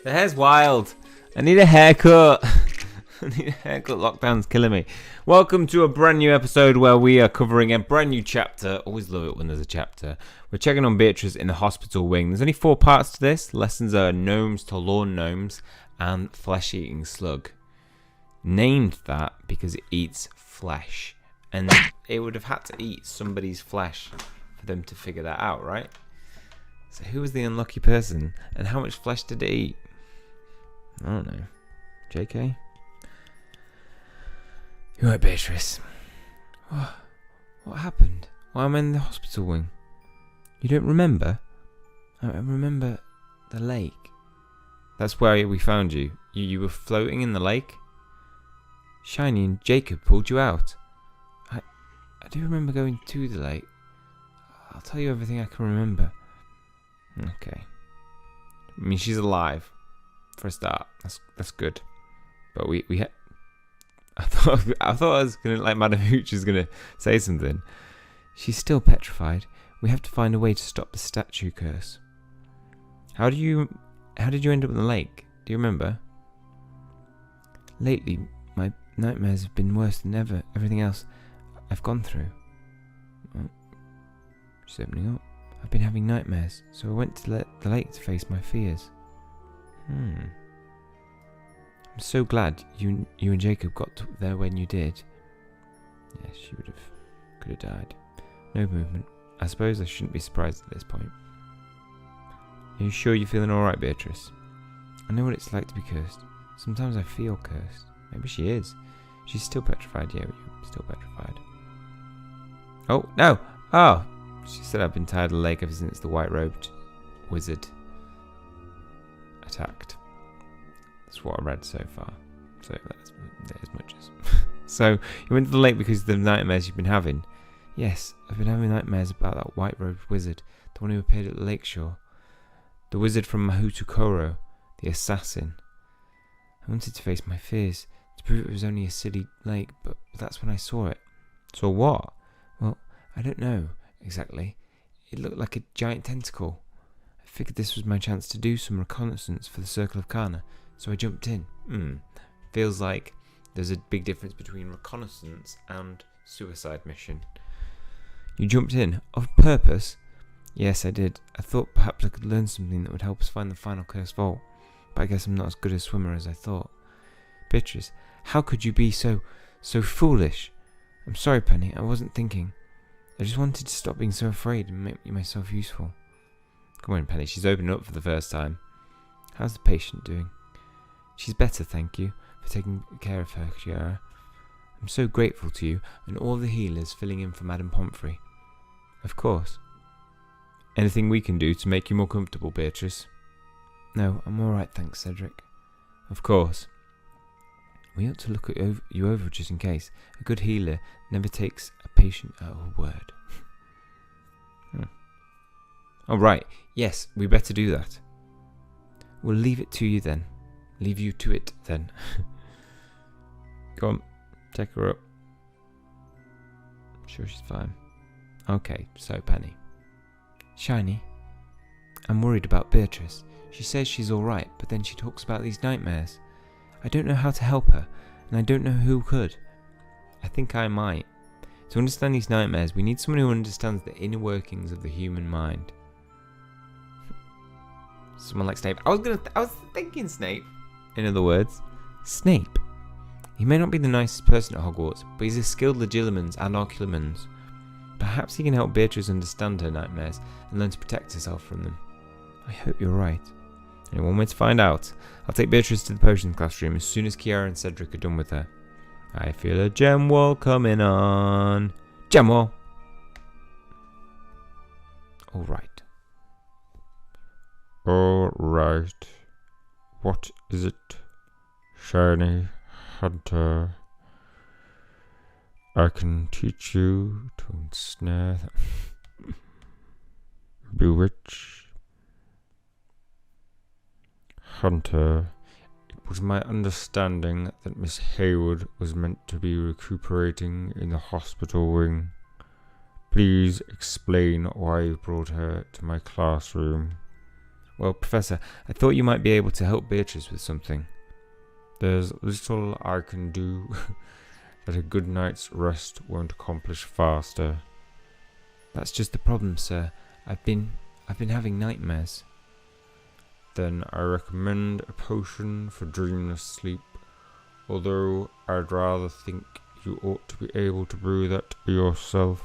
The hair's wild. I need a haircut. I need a haircut. Lockdown's killing me. Welcome to a brand new episode where we are covering a brand new chapter. Always love it when there's a chapter. We're checking on Beatrice in the hospital wing. There's only 4 parts to this. Lessons are gnomes to lawn gnomes and flesh-eating slug. Named that because it eats flesh. And it would have had to eat somebody's flesh for them to figure that out, right? So who was the unlucky person? And how much flesh did it eat? I don't know. JK? You're right, Beatrice. What happened? Why am I in the hospital wing? You don't remember? I remember the lake. That's where we found you. You were floating in the lake? Shiny and Jacob pulled you out. I do remember going to the lake. I'll tell you everything I can remember. Okay. I mean, she's alive. For a start. That's good. But I thought I was gonna, like, Madam Hooch is gonna say something. She's still petrified. We have to find a way to stop the statue curse. How did you end up in the lake? Do you remember? Lately, my nightmares have been worse than ever. Everything else I've gone through. Oh, she's opening up. I've been having nightmares, so I went to the lake to face my fears. I'm so glad you and Jacob got there when you did. Yes, she could have died. No movement. I suppose I shouldn't be surprised at this point. Are you sure you're feeling alright, Beatrice? I know what it's like to be cursed. Sometimes I feel cursed. Maybe she is. She's still petrified. Yeah, you're still petrified. Oh, no! Oh! She said I've been tired of the lake ever since the white-robed wizard attacked. That's what I read so far. So that's as much as. So, you went to the lake because of the nightmares you've been having? Yes, I've been having nightmares about that white-robed wizard, the one who appeared at the lakeshore. The wizard from Mahutukoro, the assassin. I wanted to face my fears, to prove it was only a silly lake, but that's when I saw it. Saw what? Well, I don't know exactly. It looked like a giant tentacle. I figured this was my chance to do some reconnaissance for the Circle of Kana, so I jumped in. Feels like there's a big difference between reconnaissance and suicide mission. You jumped in? Of purpose? Yes, I did. I thought perhaps I could learn something that would help us find the final cursed vault, but I guess I'm not as good a swimmer as I thought. Beatrice, how could you be so foolish? I'm sorry, Penny, I wasn't thinking. I just wanted to stop being so afraid and make myself useful. Come on, Penny, she's opening up for the first time. How's the patient doing? She's better, thank you, for taking care of her, Chiara. I'm so grateful to you and all the healers filling in for Madame Pomfrey. Of course. Anything we can do to make you more comfortable, Beatrice? No, I'm alright, thanks, Cedric. Of course. We ought to look at you over just in case. A good healer never takes a patient at her word. Oh, right. Yes, we better do that. We'll leave it to you then. Leave you to it then. Go on, take her up. I'm sure she's fine. Okay, so Penny. Shiny, I'm worried about Beatrice. She says she's alright, but then she talks about these nightmares. I don't know how to help her, and I don't know who could. I think I might. To understand these nightmares, we need someone who understands the inner workings of the human mind. Someone like Snape. I was thinking Snape. In other words, Snape. He may not be the nicest person at Hogwarts, but he's a skilled Legilimens and Oculimens. Perhaps he can help Beatrice understand her nightmares and learn to protect herself from them. I hope you're right. Only one way to find out. I'll take Beatrice to the potions classroom as soon as Chiara and Cedric are done with her. I feel a gem wall coming on. Gem wall! Alright. Alright. What is it? Shiny Hunter. I can teach you to ensnare them. Bewitch. Hunter. It was my understanding that Miss Hayward was meant to be recuperating in the hospital wing. Please explain why you brought her to my classroom. Well, Professor, I thought you might be able to help Beatrice with something. There's little I can do that a good night's rest won't accomplish faster. That's just the problem, sir. I've been having nightmares. Then I recommend a potion for dreamless sleep, although I'd rather think you ought to be able to brew that yourself.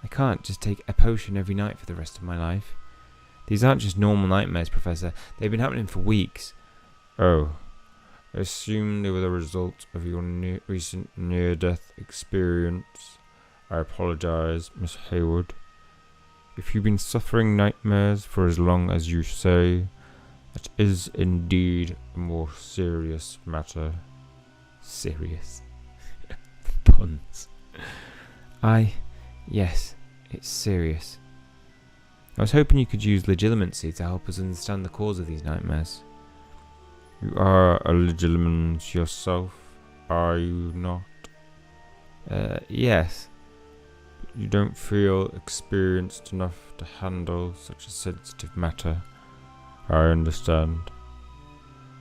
I can't just take a potion every night for the rest of my life. These aren't just normal nightmares, Professor. They've been happening for weeks. Oh, I assume they were the result of your recent near-death experience. I apologize, Miss Hayward. If you've been suffering nightmares for as long as you say, that is indeed a more serious matter. Serious. Puns. Yes, it's serious. I was hoping you could use legilimency to help us understand the cause of these nightmares. You are a legilimens yourself, are you not? Yes. But you don't feel experienced enough to handle such a sensitive matter. I understand.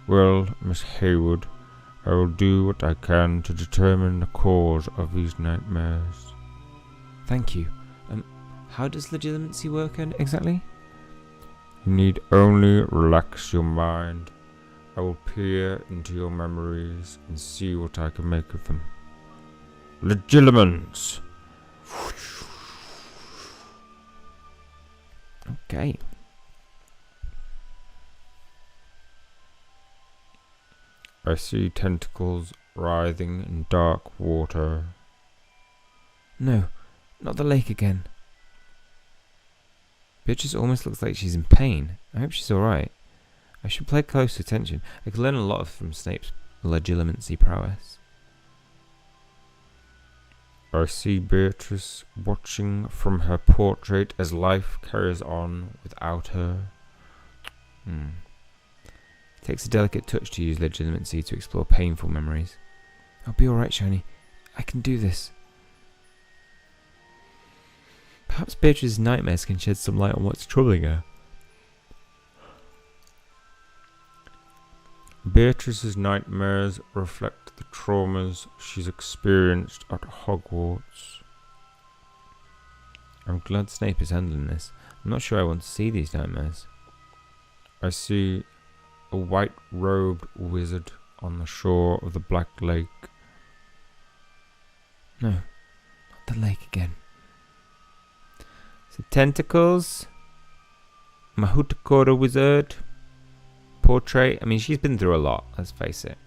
Well, Miss Hayward, I will do what I can to determine the cause of these nightmares. Thank you. How does legilimency work exactly? You need only relax your mind. I will peer into your memories and see what I can make of them. Legilimens! Okay. I see tentacles writhing in dark water. No, not the lake again. Beatrice almost looks like she's in pain. I hope she's alright. I should pay close attention. I could learn a lot from Snape's legilimency prowess. I see Beatrice watching from her portrait as life carries on without her. It takes a delicate touch to use legilimency to explore painful memories. I'll be alright, Shiny. I can do this. Perhaps Beatrice's nightmares can shed some light on what's troubling her. Beatrice's nightmares reflect the traumas she's experienced at Hogwarts. I'm glad Snape is handling this. I'm not sure I want to see these nightmares. I see a white-robed wizard on the shore of the Black Lake. No, not the lake again. So tentacles, Mahutakora wizard, portrait. I mean, she's been through a lot, let's face it.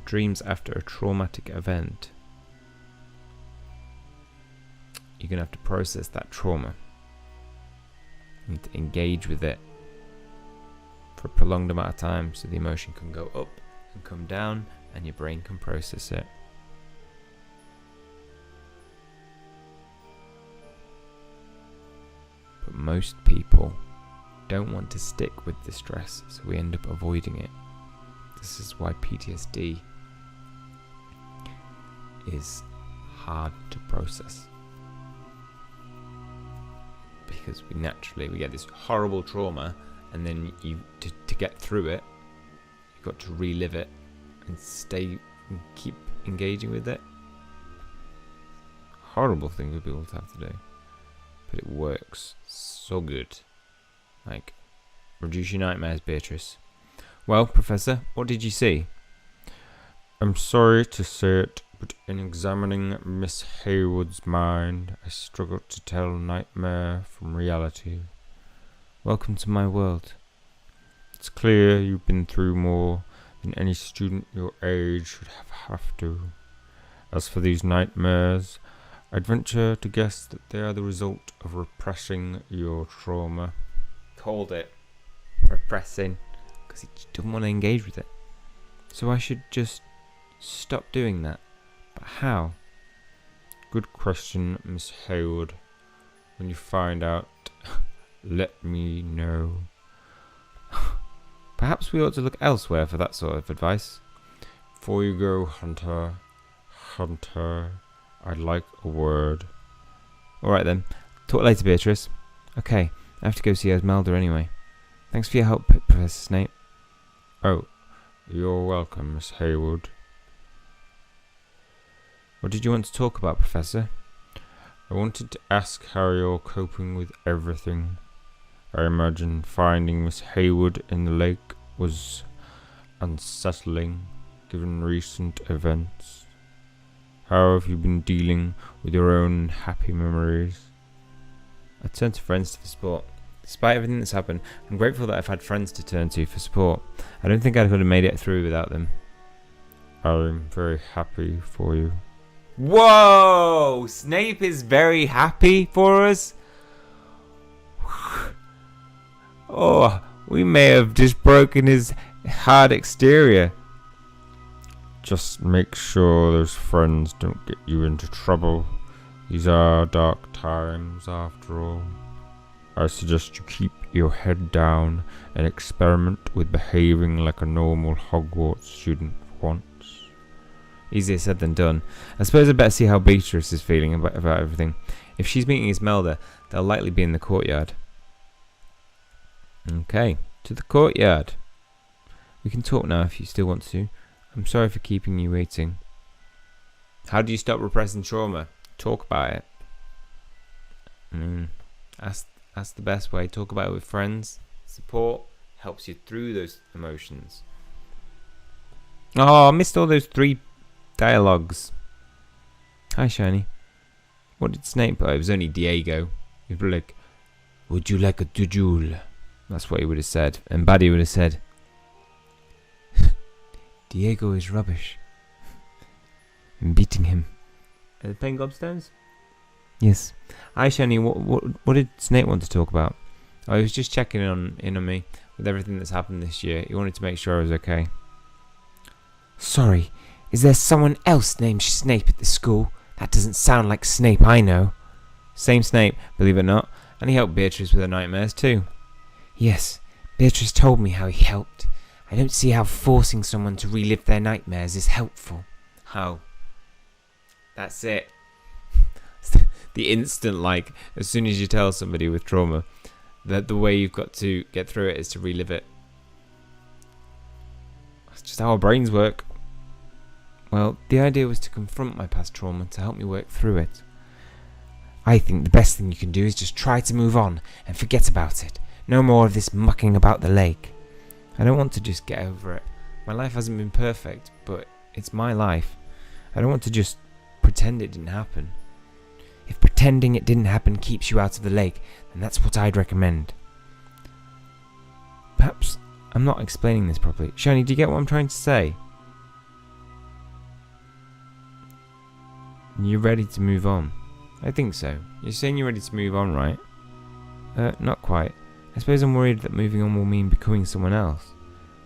Dreams after a traumatic event. You're going to have to process that trauma. You need to engage with it for a prolonged amount of time so the emotion can go up and come down and your brain can process it. But most people don't want to stick with the stress, so we end up avoiding it. This is why PTSD is hard to process. Because we get this horrible trauma, and then to get through it, you've got to relive it and keep engaging with it. Horrible thing for people to have to do. But it works so good. Like, reduce your nightmares, Beatrice. Well, Professor, what did you see? I'm sorry to say it, but in examining Miss Hayward's mind, I struggled to tell nightmare from reality. Welcome to my world. It's clear you've been through more than any student your age should have to. As for these nightmares, I'd venture to guess that they are the result of repressing your trauma. Called it. Repressing. Because he doesn't want to engage with it. So I should just stop doing that. But how? Good question, Miss Hayward. When you find out, let me know. Perhaps we ought to look elsewhere for that sort of advice. Before you go, Hunter, I'd like a word. Alright then. Talk later, Beatrice. Okay. I have to go see Esmeralda anyway. Thanks for your help, Professor Snape. Oh, you're welcome, Miss Haywood. What did you want to talk about, Professor? I wanted to ask how you're coping with everything. I imagine finding Miss Haywood in the lake was unsettling, given recent events. How have you been dealing with your own happy memories? I turn to friends for support. Despite everything that's happened, I'm grateful that I've had friends to turn to for support. I don't think I could have made it through without them. I'm very happy for you. Whoa! Snape is very happy for us? Oh, we may have just broken his hard exterior. Just make sure those friends don't get you into trouble. These are dark times after all. I suggest you keep your head down and experiment with behaving like a normal Hogwarts student for once. Easier said than done. I suppose I'd better see how Beatrice is feeling about everything. If she's meeting Esmeralda, they'll likely be in the courtyard. Okay, to the courtyard. We can talk now if you still want to. I'm sorry for keeping you waiting. How do you stop repressing trauma? Talk about it. That's the best way. Talk about it with friends. Support helps you through those emotions. Oh, I missed all those 3 dialogues. Hi, Shiny. What did Snape put? It was only Diego. He'd be like, would you like a duel? That's what he would have said. And Buddy would have said, Diego is rubbish. I'm beating him. Are they playing gobstones? Yes. Hi, Shani. What did Snape want to talk about? Oh, he was just checking in on me with everything that's happened this year. He wanted to make sure I was okay. Sorry, is there someone else named Snape at the school? That doesn't sound like Snape I know. Same Snape, believe it or not. And he helped Beatrice with her nightmares too. Yes, Beatrice told me how he helped. I don't see how forcing someone to relive their nightmares is helpful. How? That's it. The instant, like, as soon as you tell somebody with trauma that the way you've got to get through it is to relive it. That's just how our brains work. Well, the idea was to confront my past trauma to help me work through it. I think the best thing you can do is just try to move on and forget about it. No more of this mucking about the lake. I don't want to just get over it. My life hasn't been perfect, but it's my life. I don't want to just pretend it didn't happen. If pretending it didn't happen keeps you out of the lake, then that's what I'd recommend. Perhaps I'm not explaining this properly. Shani, do you get what I'm trying to say? You're ready to move on. I think so. You're saying you're ready to move on, right? Not quite. I suppose I'm worried that moving on will mean becoming someone else.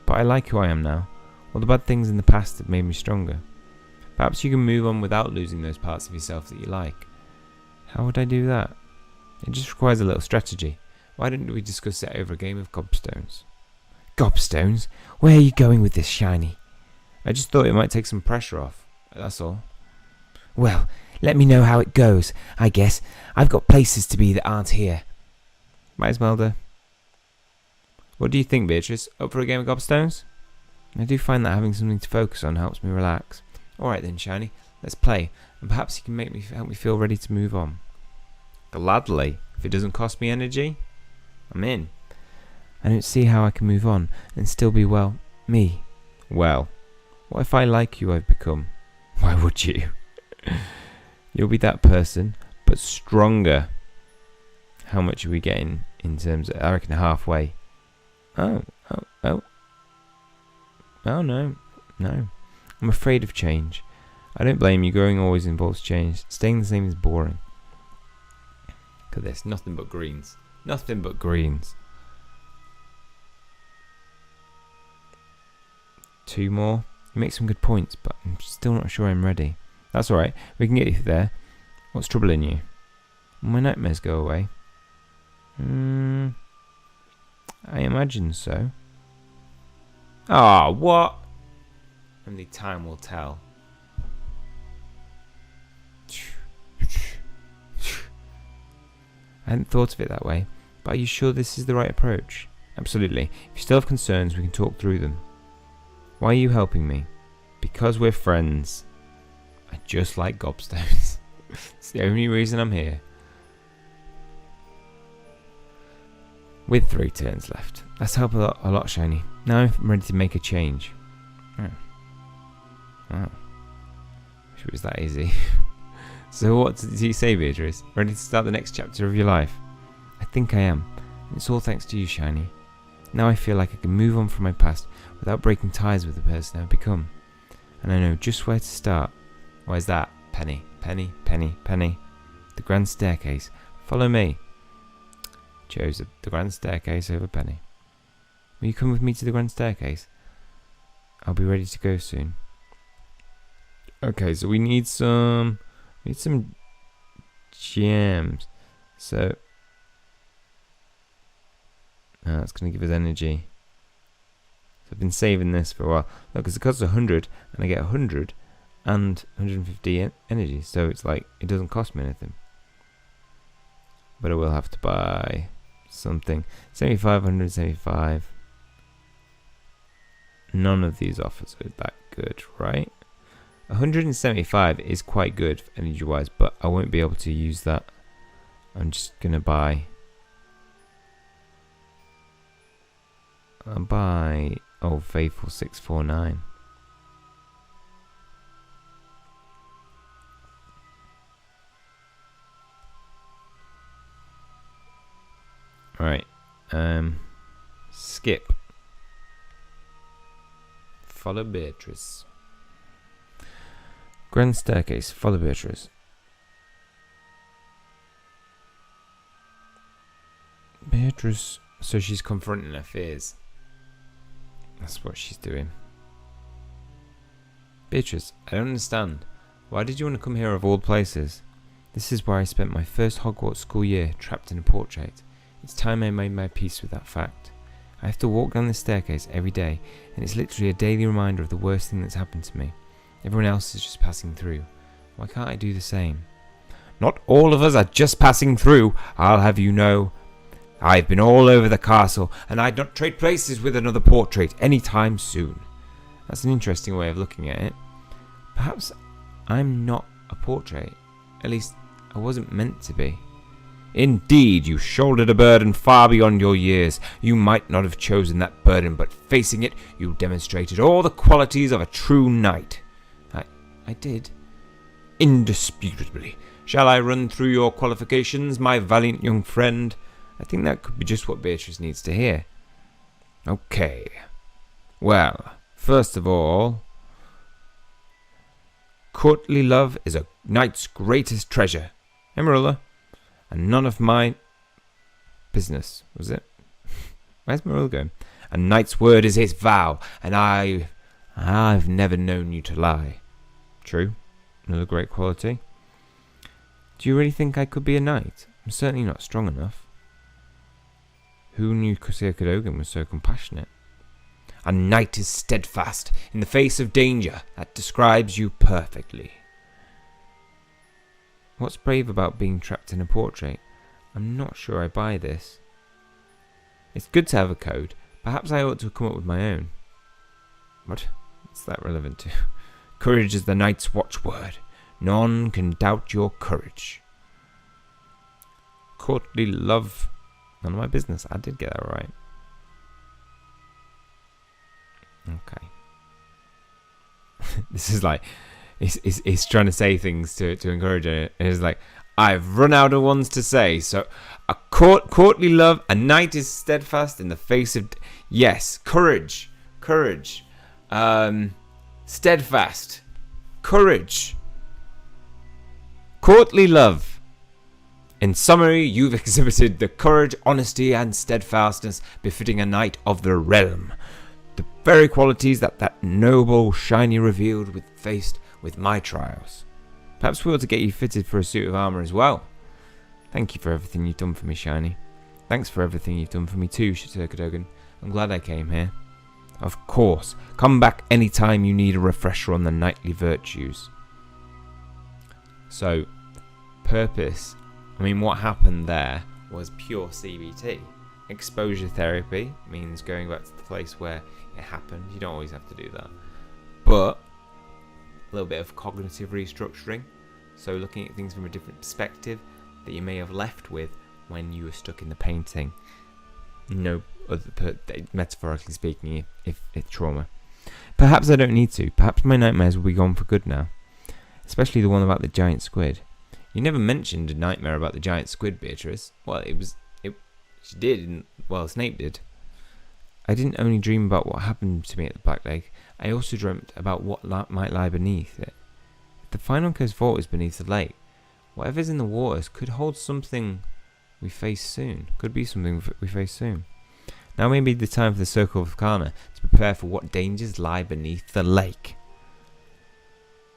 But I like who I am now. All the bad things in the past have made me stronger. Perhaps you can move on without losing those parts of yourself that you like. How would I do that? It just requires a little strategy. Why don't we discuss it over a game of gobstones? Gobstones? Where are you going with this, Shiny? I just thought it might take some pressure off. That's all. Well, let me know how it goes, I guess. I've got places to be that aren't here. Bye, Esmeralda. What do you think, Beatrice? Up for a game of gobstones? I do find that having something to focus on helps me relax. Alright then, Shiny. Let's play. And perhaps you can help me feel ready to move on. Gladly. If it doesn't cost me energy, I'm in. I don't see how I can move on and still be, well, me. Well, what if I like you I've become? Why would you? You'll be that person, but stronger. How much are we getting in terms of, I reckon, halfway. Oh, no. I'm afraid of change. I don't blame you. Growing always involves change. Staying the same is boring. Look at this. Nothing but greens. Nothing but greens. 2 more. You make some good points, but I'm still not sure I'm ready. That's alright. We can get you there. What's troubling you? Will my nightmares go away? I imagine so. Ah, what? Only time will tell. I hadn't thought of it that way. But are you sure this is the right approach? Absolutely. If you still have concerns, we can talk through them. Why are you helping me? Because we're friends. I just like gobstones. It's the only reason I'm here. With 3 turns left. That's helped a lot, Shiny. Now I'm ready to make a change. Oh. Wish it was that easy. So what did you say, Beatrice? Ready to start the next chapter of your life? I think I am. And it's all thanks to you, Shiny. Now I feel like I can move on from my past without breaking ties with the person I've become. And I know just where to start. Where's that? Penny, penny, penny, penny. The grand staircase. Follow me. Chose the grand staircase over Penny. Will you come with me to the grand staircase? I'll be ready to go soon. Okay, so we need some gems. So that's going to give us energy. So I've been saving this for a while. Look, because it costs 100 and I get 100 and 150 energy. So it's like, it doesn't cost me anything. But I will have to buy something. 75, 175. None of these offers are that good, right? 175 is quite good energy wise, but I won't be able to use that. I'm just gonna buy. I'll buy Old Faithful 649. Right. Skip. Follow Beatrice. Grand staircase. Follow Beatrice. Beatrice. So she's confronting her fears. That's what she's doing. Beatrice, I don't understand. Why did you want to come here of all places? This is where I spent my first Hogwarts school year, trapped in a portrait. It's time I made my peace with that fact. I have to walk down this staircase every day, and it's literally a daily reminder of the worst thing that's happened to me. Everyone else is just passing through. Why can't I do the same? Not all of us are just passing through, I'll have you know. I've been all over the castle, and I'd not trade places with another portrait any time soon. That's an interesting way of looking at it. Perhaps I'm not a portrait. At least, I wasn't meant to be. Indeed, you shouldered a burden far beyond your years. You might not have chosen that burden, but facing it, you demonstrated all the qualities of a true knight. I did. Indisputably. Shall I run through your qualifications, my valiant young friend? I think that could be just what Beatrice needs to hear. Okay. Well, first of all, courtly love is a knight's greatest treasure. Emerilla. And none of my business, was it? Where's Marilla going? A knight's word is his vow, and I've never known you to lie. True. Another great quality. Do you really think I could be a knight? I'm certainly not strong enough. Who knew Sir Cadogan was so compassionate? A knight is steadfast in the face of danger. That describes you perfectly. What's brave about being trapped in a portrait? I'm not sure I buy this. It's good to have a code. Perhaps I ought to come up with my own. What? What's that relevant to? Courage is the knight's watchword. None can doubt your courage. Courtly love. None of my business. I did get that right. Okay. This is like... He's trying to say things to encourage her. And he's like, I've run out of ones to say. So, a courtly love, a knight is steadfast in the face of... Yes, courage. Steadfast. Courage. Courtly love. In summary, you've exhibited the courage, honesty, and steadfastness befitting a knight of the realm. The very qualities that noble Shiny revealed faced with my trials. Perhaps we ought to get you fitted for a suit of armour as well. Thank you for everything you've done for me, Shiny. Thanks for everything you've done for me too, Sir Cadogan. I'm glad I came here. Of course, come back any time you need a refresher on the knightly virtues. So, purpose. I mean, what happened there was pure CBT. Exposure therapy means going back to the place where it happened. You don't always have to do that. But a little bit of cognitive restructuring. So looking at things from a different perspective that you may have left with when you were stuck in the painting. No other, metaphorically speaking, if it's trauma. Perhaps I don't need to. Perhaps my nightmares will be gone for good now. Especially the one about the giant squid. You never mentioned a nightmare about the giant squid, Beatrice. Well, she did. Well, Snape did. I didn't only dream about what happened to me at the Black Lake. I also dreamt about what might lie beneath it. If the final cursed vault is beneath the lake, whatever's in the waters could hold something we face soon. Could be something we face soon. Now may be the time for the Circle of Arcana to prepare for what dangers lie beneath the lake.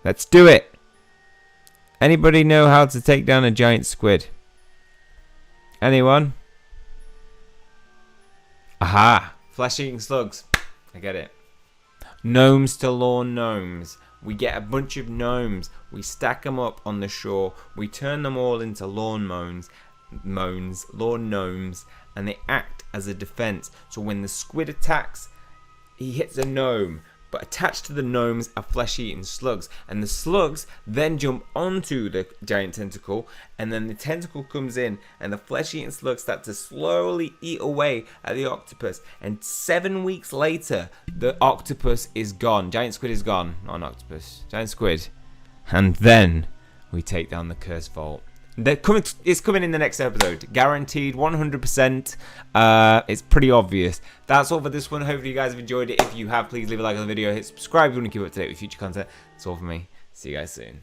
Let's do it! Anybody know how to take down a giant squid? Anyone? Aha! Flesh-eating slugs. I get it. Gnomes to lawn gnomes. We get a bunch of gnomes. We stack them up on the shore. We turn them all into lawn gnomes, and they act as a defense. So when the squid attacks, he hits a gnome. But attached to the gnomes are flesh-eating slugs, and the slugs then jump onto the giant tentacle, and then the tentacle comes in, and the flesh-eating slugs start to slowly eat away at the octopus. And 7 weeks later, the octopus is gone. Giant squid is gone, not an octopus. Giant squid, and then we take down the cursed vault. It's coming in the next episode, guaranteed, 100%. It's pretty obvious. That's all for this one. Hopefully you guys have enjoyed it. If you have, please leave a like on the video, hit subscribe if you want to keep up to date with future content. That's all for me. See you guys soon.